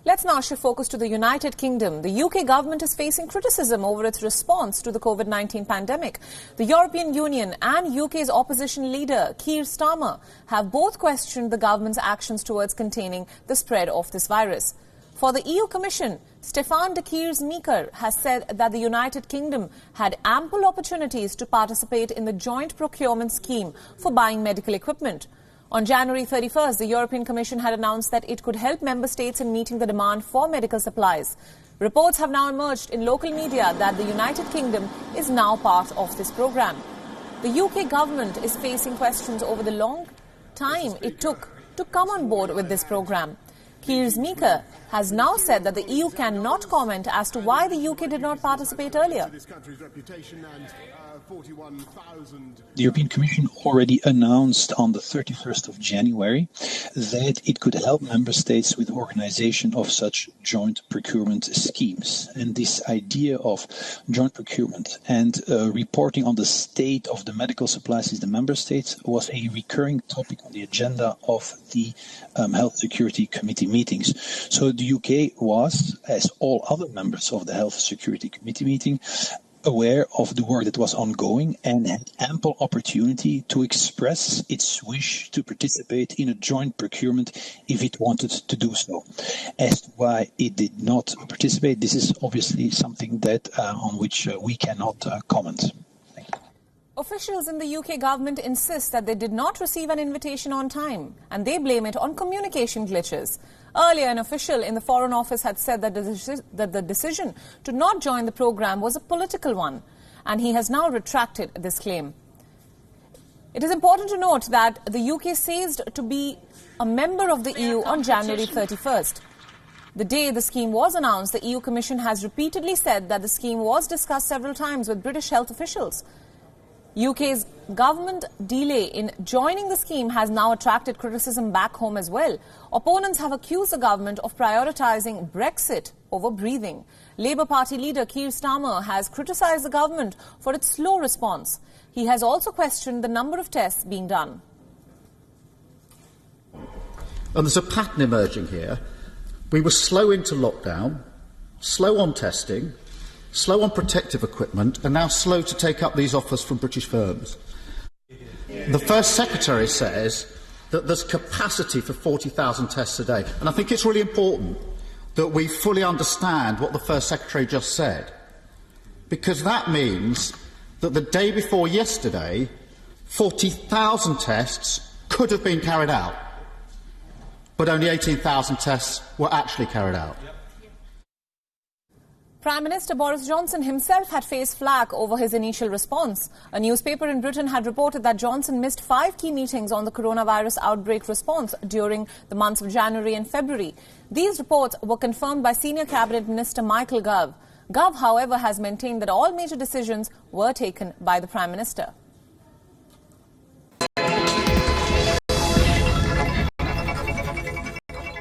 Let's now shift focus to the United Kingdom. The UK government is facing criticism over its response to the COVID-19 pandemic. The European Union and UK's opposition leader, Keir Starmer, have both questioned the government's actions towards containing the spread of this virus. For the EU Commission, Stefan de Keyser has said that the United Kingdom had ample opportunities to participate in the joint procurement scheme for buying medical equipment. On January 31st, the European Commission had announced that it could help member states in meeting the demand for medical supplies. Reports have now emerged in local media that the United Kingdom is now part of this programme. The UK government is facing questions over the long time it took to come on board with this programme. Keir Starmer has now said that the EU cannot comment as to why the UK did not participate earlier. The European Commission already announced on the 31st of January that it could help member states with the organisation of such joint procurement schemes. And this idea of joint procurement and reporting on the state of the medical supplies in the member states was a recurring topic on the agenda of the Health Security Committee meetings. So the UK was, as all other members of the Health Security Committee meeting, aware of the work that was ongoing and had ample opportunity to express its wish to participate in a joint procurement if it wanted to do so. As to why it did not participate, this is obviously something that on which we cannot comment. Officials in the UK government insist that they did not receive an invitation on time, and they blame it on communication glitches. Earlier, an official in the Foreign Office had said that the decision to not join the programme was a political one, and he has now retracted this claim. It is important to note that the UK ceased to be a member of the EU on January 31st. The day the scheme was announced, the EU Commission has repeatedly said that the scheme was discussed several times with British health officials. UK's government delay in joining the scheme has now attracted criticism back home as well. Opponents have accused the government of prioritising Brexit over breathing. Labour Party leader Keir Starmer has criticised the government for its slow response. He has also questioned the number of tests being done. And there's a pattern emerging here. We were slow into lockdown, slow on testing, slow on protective equipment, and now slow to take up these offers from British firms. The First Secretary says that there's capacity for 40,000 tests a day. And I think it's really important that we fully understand what the First Secretary just said, because that means that the day before yesterday, 40,000 tests could have been carried out, but only 18,000 tests were actually carried out. Prime Minister Boris Johnson himself had faced flak over his initial response. A newspaper in Britain had reported that Johnson missed 5 key meetings on the coronavirus outbreak response during the months of January and February. These reports were confirmed by Senior Cabinet Minister Michael Gove. Gove, however, has maintained that all major decisions were taken by the Prime Minister.